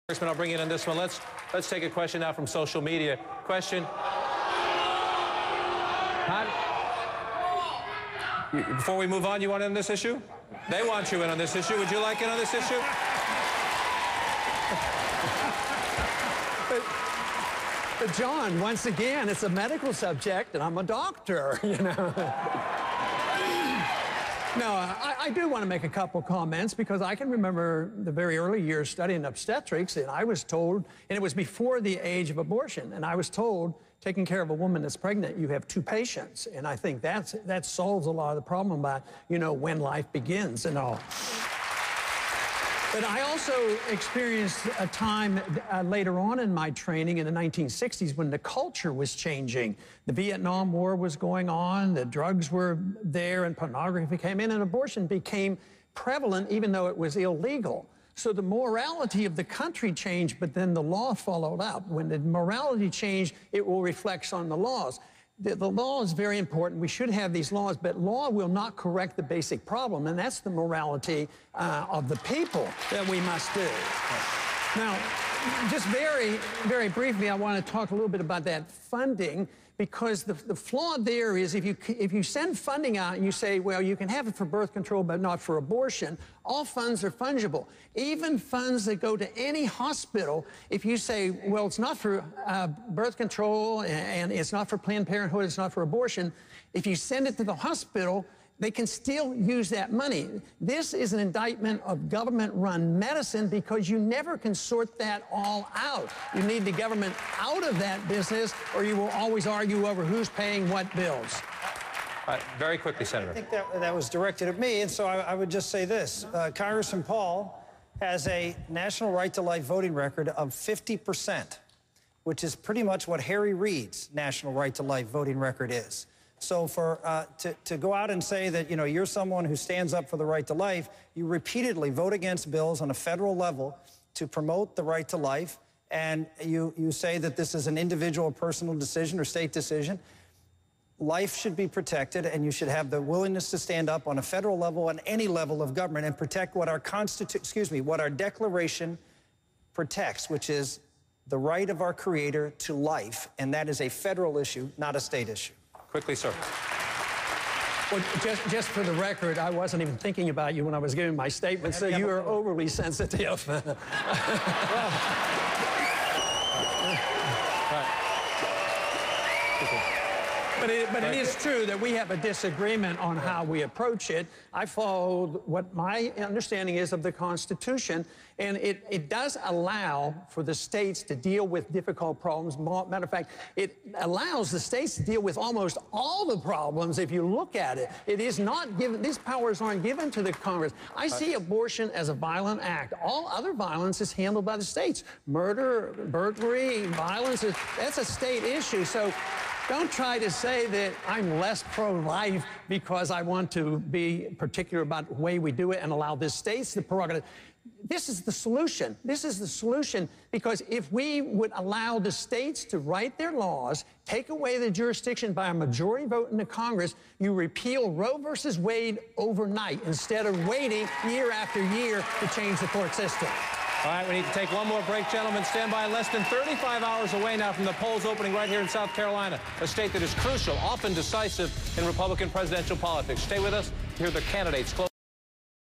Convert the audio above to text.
I'll bring in on this one. Let's take a question now from social media. Question. Before we move on, you want in on this issue? They want you in on this issue. Would you like in on this issue? But John, once again, it's a medical subject, and I'm a doctor, you know. No, I do want to make a couple comments because I can remember the very early years studying obstetrics, and I was told, and it was before the age of abortion, and I was told, taking care of a woman that's pregnant, you have two patients, and I think that solves a lot of the problem about, you know, when life begins and all. But I also experienced a time later on in my training in the 1960s when the culture was changing. The Vietnam War was going on, the drugs were there, and pornography came in, and abortion became prevalent even though it was illegal. So the morality of the country changed, but then the law followed up. When the morality changed, it will reflect on the laws. The law is very important. We should have these laws, but law will not correct the basic problem, and that's the morality of the people that we must do. Now, just very, very briefly, I want to talk a little bit about that funding, because the flaw there is if you send funding out and you say, well, you can have it for birth control but not for abortion, all funds are fungible. Even funds that go to any hospital, if you say, well, it's not for birth control and it's not for Planned Parenthood, it's not for abortion, if you send it to the hospital, they can still use that money. This is an indictment of government-run medicine because you never can sort that all out. You need the government out of that business, or you will always argue over who's paying what bills. Very quickly, Senator. I think that was directed at me, and so I would just say this. Congressman Paul has a national right-to-life voting record of 50%, which is pretty much what Harry Reid's national right-to-life voting record is. So to go out and say that, you know, you're someone who stands up for the right to life, you repeatedly vote against bills on a federal level to promote the right to life, and you say that this is an individual personal decision or state decision. Life should be protected, and you should have the willingness to stand up on a federal level and any level of government and protect what our what our Declaration protects, which is the right of our Creator to life, and that is a federal issue, not a state issue. Quickly, sir. Well, just for the record, I wasn't even thinking about you when I was giving my statement, so you are overly sensitive. But it is true that we have a disagreement on how we approach it. I followed what my understanding is of the Constitution, and it does allow for the states to deal with difficult problems. Matter of fact, it allows the states to deal with almost all the problems if you look at it. It is not given, these powers aren't given to the Congress. I see abortion as a violent act. All other violence is handled by the states. Murder, burglary, violence, that's a state issue. So don't try to say that I'm less pro-life because I want to be particular about the way we do it and allow the states the prerogative. This is the solution. This is the solution, because if we would allow the states to write their laws, take away the jurisdiction by a majority vote in the Congress, you repeal Roe versus Wade overnight instead of waiting year after year to change the court system. All right, we need to take one more break, gentlemen. Stand by. Less than 35 hours away now from the polls opening right here in South Carolina, a state that is crucial, often decisive in Republican presidential politics. Stay with us to hear the candidates close.